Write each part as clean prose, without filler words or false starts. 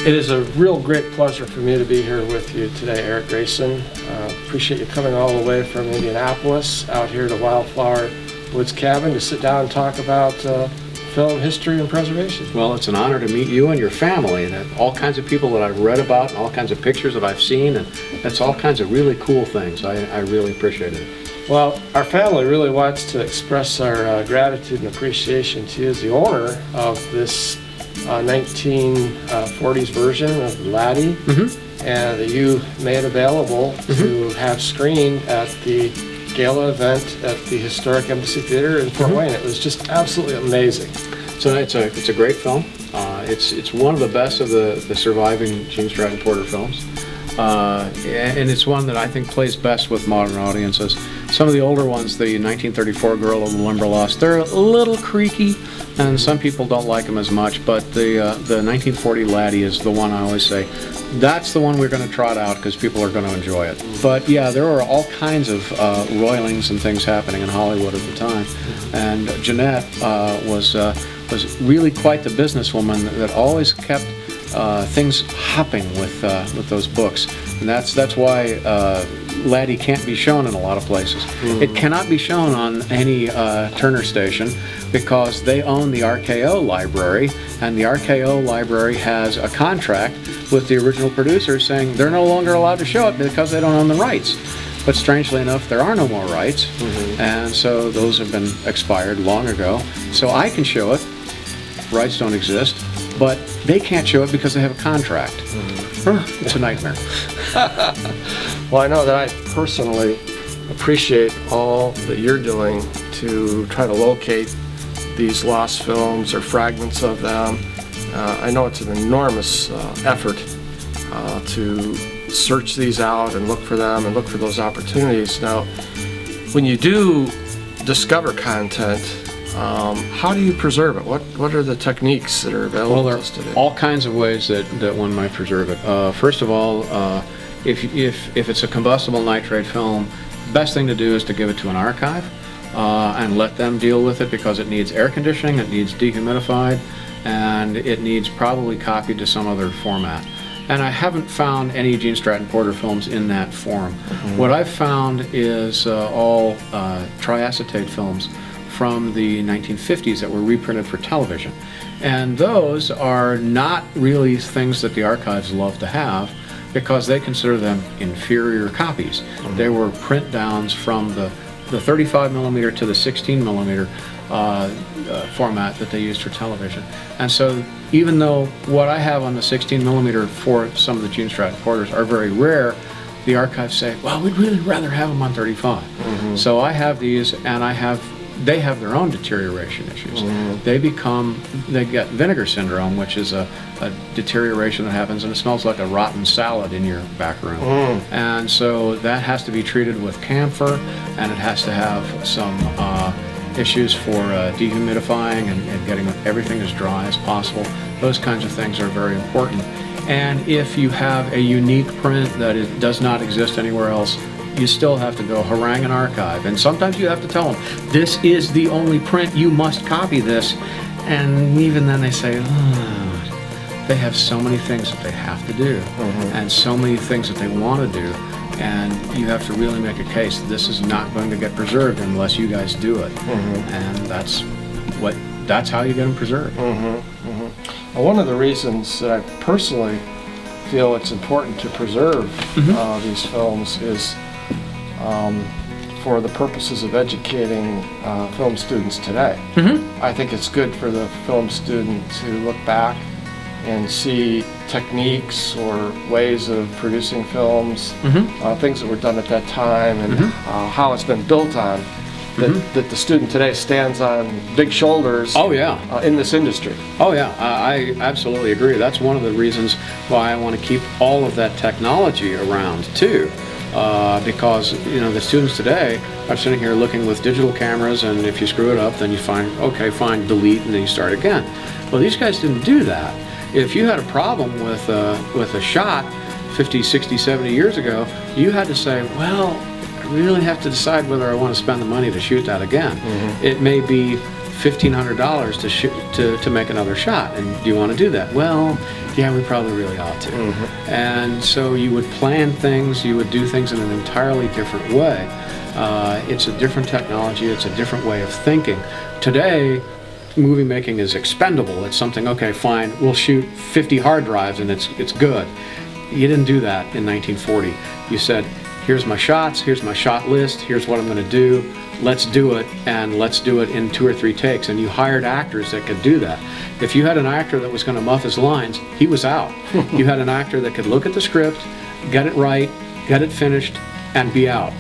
It is a real great pleasure for me to be here with you today, Eric Grayson. Appreciate you coming all the way from Indianapolis out here to Wildflower Woods Cabin to sit down and talk about film history and preservation. Well, it's an honor to meet you and your family, and all kinds of people that I've read about, and all kinds of pictures that I've seen, and that's all kinds of really cool things. I really appreciate it. Well, our family really wants to express our gratitude and appreciation to you as the owner of this 1940s version of Laddie, and that you made available to have screened at the gala event at the Historic Embassy Theater in Fort Wayne. It was just absolutely amazing. So it's a great film. It's one of the best of the surviving Gene Stratton-Porter films. And it's one that I think plays best with modern audiences. Some of the older ones, the 1934 Girl of the Limberlost, they're a little creaky, and some people don't like them as much, but the 1940 Laddie is the one I always say, that's the one we're going to trot out because people are going to enjoy it. But yeah, there were all kinds of roilings and things happening in Hollywood at the time, and Jeanette was really quite the businesswoman that always kept things hopping with those books, and that's why Laddie can't be shown in a lot of places. It cannot be shown on any Turner station because they own the RKO library, and the RKO library has a contract with the original producers saying they're no longer allowed to show it because they don't own the rights. But strangely enough, there are no more rights, and so those have been expired long ago. So I can show it. Rights don't exist, but they can't show it because they have a contract. It's a nightmare. Well, I know that I personally appreciate all that you're doing to try to locate these lost films or fragments of them. I know it's an enormous effort to search these out and look for them and look for those opportunities. Now, when you do discover content, how do you preserve it? What are the techniques that are available to us today? Well, there are all kinds of ways that one might preserve it. First of all, if it's a combustible nitrate film, the best thing to do is to give it to an archive and let them deal with it, because it needs air conditioning, it needs dehumidified, and it needs probably copied to some other format. And I haven't found any Gene Stratton-Porter films in that form. What I've found is all triacetate films from the 1950s that were reprinted for television. And those are not really things that the archives love to have because they consider them inferior copies. They were print downs from the 35 millimeter to the 16 millimeter format that they used for television. And so even though what I have on the 16 millimeter for some of the Gene Stratton-Porters are very rare, the archives say, well, we'd really rather have them on 35. So I have these, and they have their own deterioration issues. They get vinegar syndrome, which is a deterioration that happens, and it smells like a rotten salad in your back room. And so that has to be treated with camphor, and it has to have some issues for dehumidifying and getting everything as dry as possible. Those kinds of things are very important. And if you have a unique print that does not exist anywhere else, you still have to go harangue an archive, and sometimes you have to tell them, this is the only print, you must copy this. And even then they say, they have so many things that they have to do, and so many things that they want to do, and you have to really make a case, this is not going to get preserved unless you guys do it. And that's how you get them preserved. Well, one of the reasons that I personally feel it's important to preserve these films is for the purposes of educating film students today. I think it's good for the film student to look back and see techniques or ways of producing films, things that were done at that time, and how it's been built on, that the student today stands on big shoulders in this industry. Oh yeah, I absolutely agree. That's one of the reasons why I want to keep all of that technology around too. Because the students today are sitting here looking with digital cameras, and if you screw it up, then you find, okay, fine, delete, and then you start again. Well, these guys didn't do that. If you had a problem with a shot 50, 60, 70 years ago, you had to say, well, I really have to decide whether I want to spend the money to shoot that again. It may be $1,500 to shoot to make another shot, and do you want to do that? Well, yeah, we probably really ought to. And so you would plan things, you would do things in an entirely different way. It's a different technology, it's a different way of thinking. Today, movie making is expendable. It's something, okay, fine, we'll shoot 50 hard drives and it's good. You didn't do that in 1940. You said, here's my shots, here's my shot list, here's what I'm going to do, let's do it, and let's do it in 2 or 3 takes. And you hired actors that could do that. If you had an actor that was going to muff his lines, he was out. You had an actor that could look at the script, get it right, get it finished, and be out.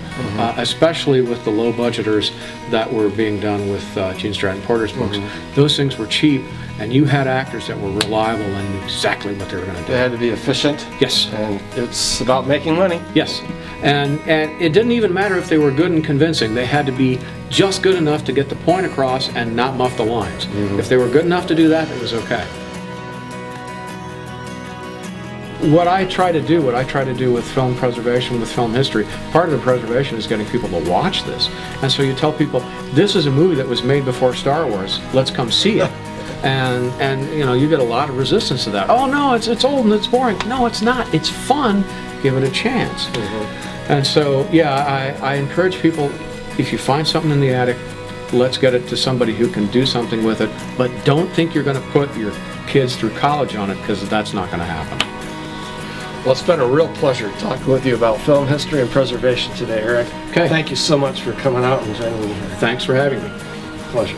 Especially with the low budgeters that were being done with Gene Stratton-Porter's books. Those things were cheap, and you had actors that were reliable and knew exactly what they were going to do. They had to be efficient. Yes. And it's about making money. Yes. And it didn't even matter if they were good and convincing. They had to be just good enough to get the point across and not muff the lines. If they were good enough to do that, it was okay. What I try to do with film preservation, with film history, part of the preservation is getting people to watch this. And so you tell people, this is a movie that was made before Star Wars, let's come see it. And you know, you get a lot of resistance to that. Oh no, it's old and it's boring. No, it's not. It's fun. Give it a chance. And so, yeah, I encourage people, if you find something in the attic, let's get it to somebody who can do something with it. But don't think you're going to put your kids through college on it, because that's not going to happen. Well, it's been a real pleasure talking with you about film history and preservation today, Eric. Okay. Thank you so much for coming out and joining me here. Thanks for having me. Pleasure.